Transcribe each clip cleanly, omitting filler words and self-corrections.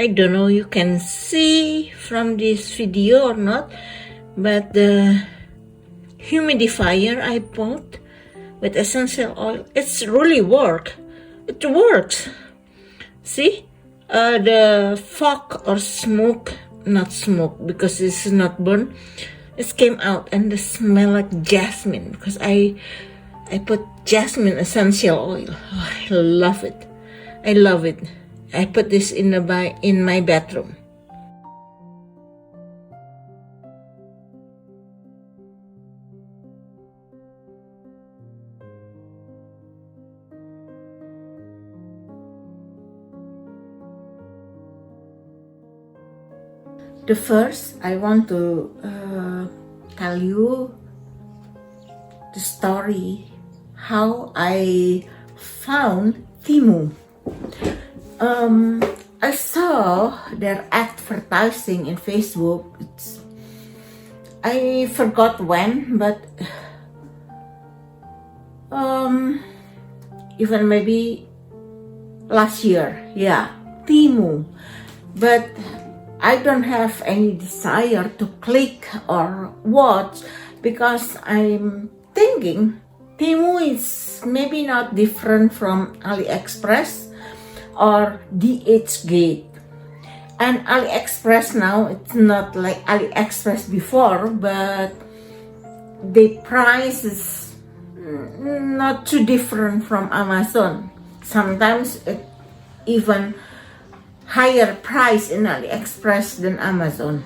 I don't know you can see from this video or not, but the humidifier I bought with essential oil, it's really it works. See, the fog or smoke, not smoke because it's not burn, it came out and the smell like jasmine because I put jasmine essential oil. Oh, I love it. I put this in my bedroom. The first, I want to tell you the story how I found Temu. I saw their advertising in Facebook. I forgot when, but even maybe last year. Yeah, Temu. But I don't have any desire to click or watch because I'm thinking Temu is maybe not different from AliExpress or DHgate. And AliExpress now, it's not like AliExpress before, but the price is not too different from Amazon. Sometimes it even higher price in AliExpress than Amazon.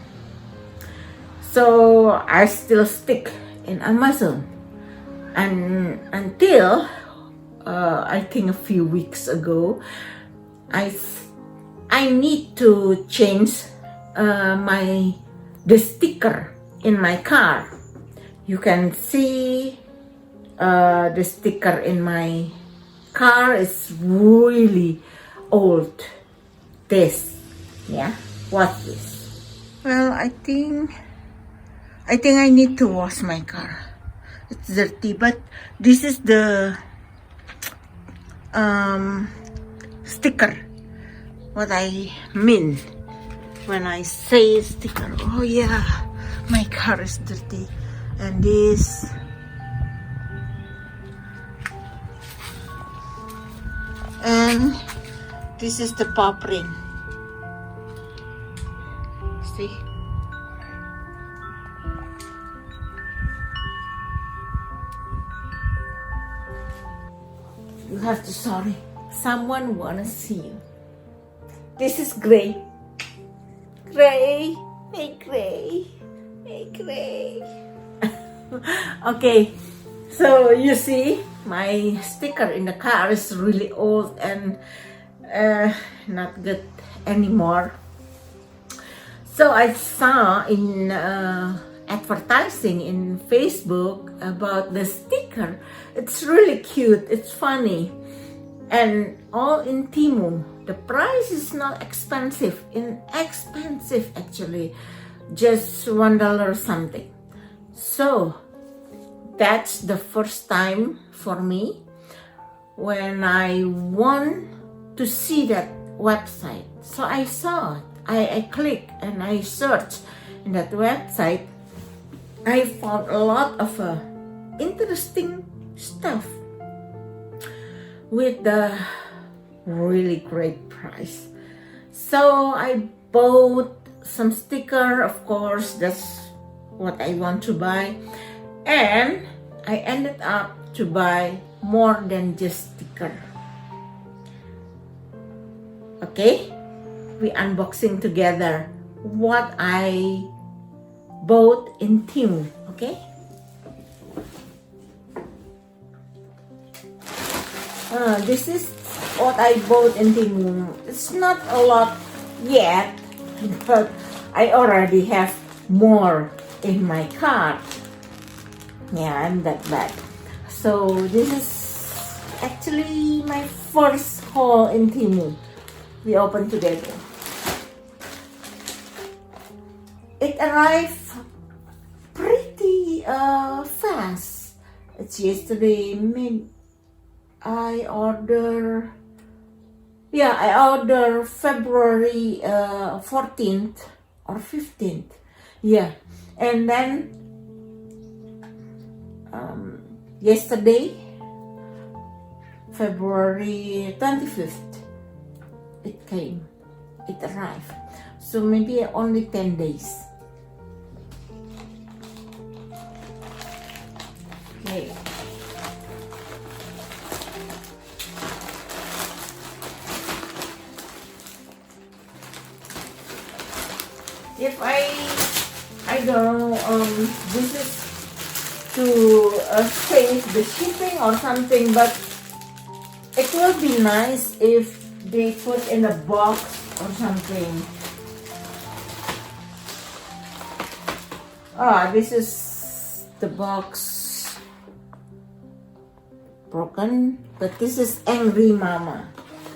So I still stick in Amazon. And until I think a few weeks ago, I need to change the sticker in my car. You can see the sticker in my car is really old. What's this? Well, I think I need to wash my car. It's dirty, but this is the sticker. What I mean when I say sticker. Oh yeah, my car is dirty, and this. And this is the paw print. See? You have to sorry. Someone wanna see you. This is gray. Gray. Hey gray. Hey gray. Okay. So you see, my sticker in the car is really old and not good anymore. So I saw in advertising in Facebook about the sticker. It's really cute. It's funny, and all in Temu. The price is not expensive. Inexpensive actually, just $1 something. So that's the first time for me when I want to see that website. So I saw it. I click and I search in that website. I found a lot of interesting stuff with the really great price. So I bought some sticker, of course, that's what I want to buy. And I ended up to buy more than just sticker. Okay, we unboxing together what I bought in Temu. Okay. This is what I bought in Temu. It's not a lot yet, but I already have more in my cart. Yeah, I'm that bad. So this is actually my first haul in Temu. We open together. It arrived pretty fast. It's yesterday I ordered Yeah, I ordered February 14th or 15th. Yeah, and then yesterday, February 25th, it came. It arrived. So maybe only 10 days. Okay. If I don't know, this is to save the shipping or something, but it will be nice if they put in a box or something. Ah, this is the box broken, but this is Angry Mama.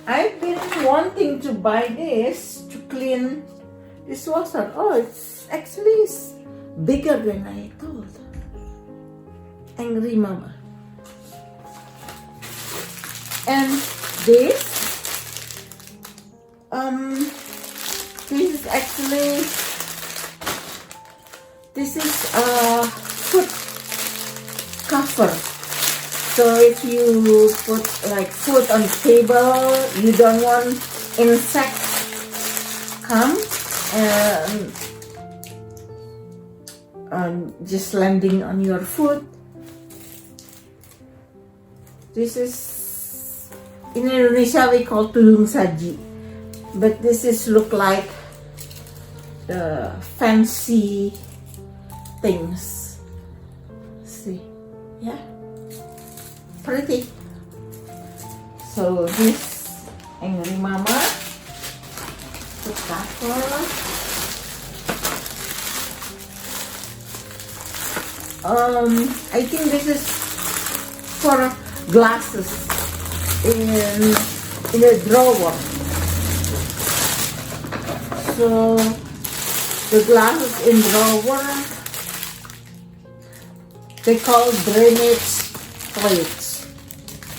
I've been wanting to buy this to clean this washer. Oh, it's actually bigger than I thought. Angry Mama. And this is actually, this is a food cover. So if you put like food on the table, you don't want insects come and just landing on your food. This is, in Indonesia we call tudung saji, but this is look like the fancy things. See, yeah, pretty. So this Angry Mama, the cover. I think this is for glasses in a drawer. So the glasses in drawer, they call drainage plates.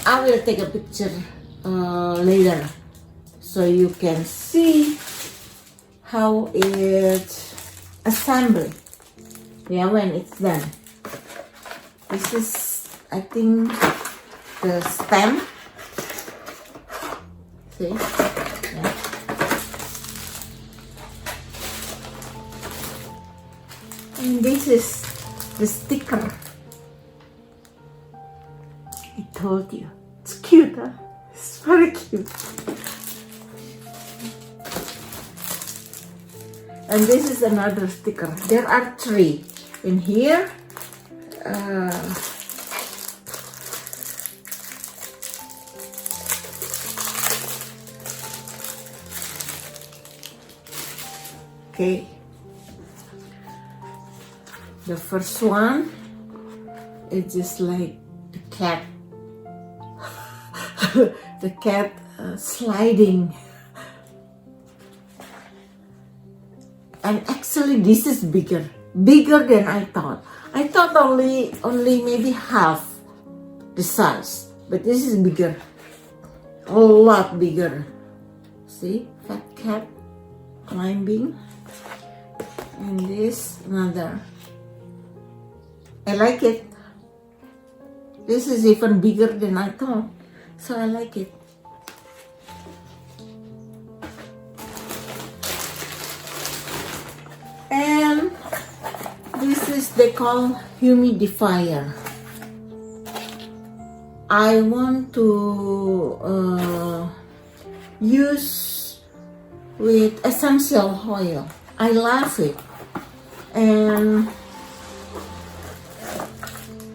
I will take a picture later so you can see how it's assembled. Yeah, when it's done. This is, I think, the stem. See? Yeah. And this is the sticker. I told you. It's cute, huh? It's very cute. And this is another sticker. There are 3 in here. Okay. The first one is just like the cat. The cat sliding. And actually this is bigger than I thought. I thought only maybe half the size, but this is bigger, a lot bigger. See, fat cat climbing, and this another. I like it. This is even bigger than I thought, so I like it. And this is, they call humidifier. I want to use with essential oil. I love it. And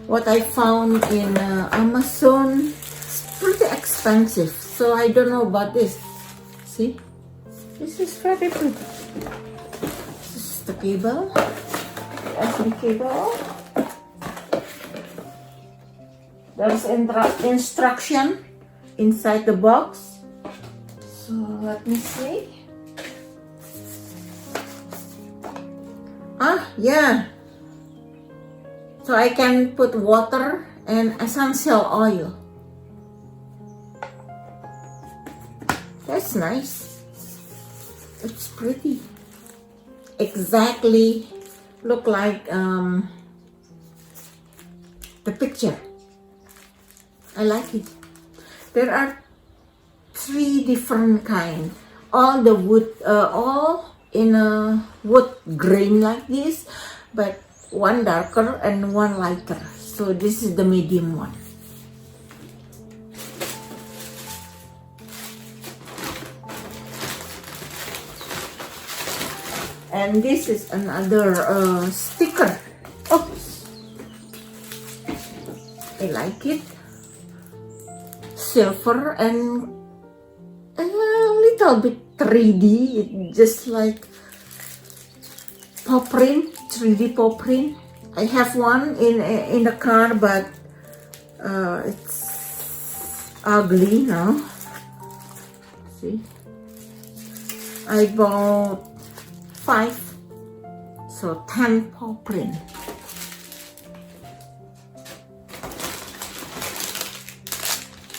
what I found in Amazon, it's pretty expensive. So I don't know about this. See? This is very pretty. The cable, USB cable. There's instruction inside the box. So let me see. Ah, yeah. So I can put water and essential oil. it's nice. It's pretty. Exactly look like the picture. I like it. There are 3 different kind. All the wood, all in a wood grain like this, but one darker and one lighter. So this is the medium one. And this is another sticker. Oops. I like it. Silver and a little bit 3D. It just like paw print, 3D paw print. I have one in the car, but it's ugly now. See, I bought 5, so 10 paw print.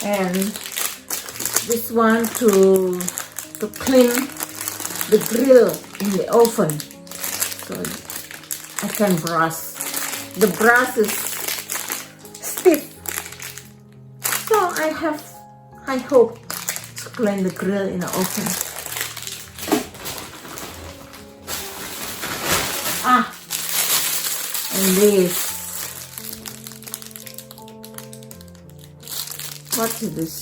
And this one to clean the grill in the oven, so I can brush. The brush is stiff, so I hope to clean the grill in the oven. And this, what is this?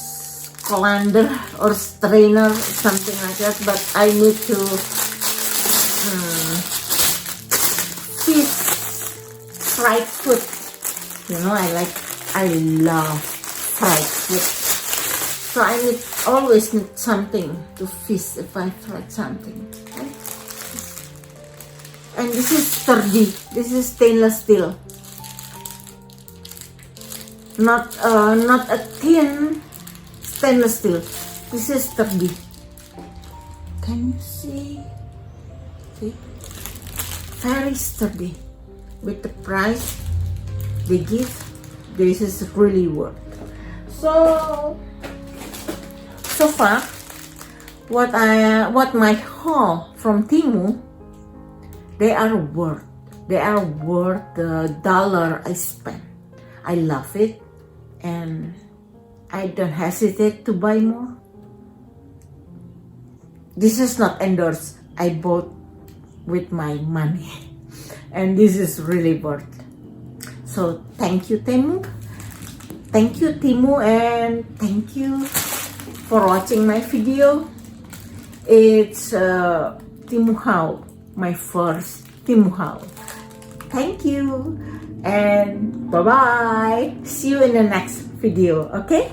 Colander or strainer, something like that. But I need to fish fried food. You know, I love fried food. So I always need something to fish if I fry something. Okay? And this is sturdy. This is stainless steel. Not a thin stainless steel. This is sturdy. Can you see? See? Very sturdy. With the price they give, this is really worth. So far, what my haul from Temu, they are worth the dollar I spent. I love it, and I don't hesitate to buy more. This is not endorsed. I bought with my money, and this is really worth. So thank you, Temu. Thank you, Temu, and thank you for watching my video. It's Temu haul, my first Temu haul. Thank you, and bye-bye. See you in the next video, okay?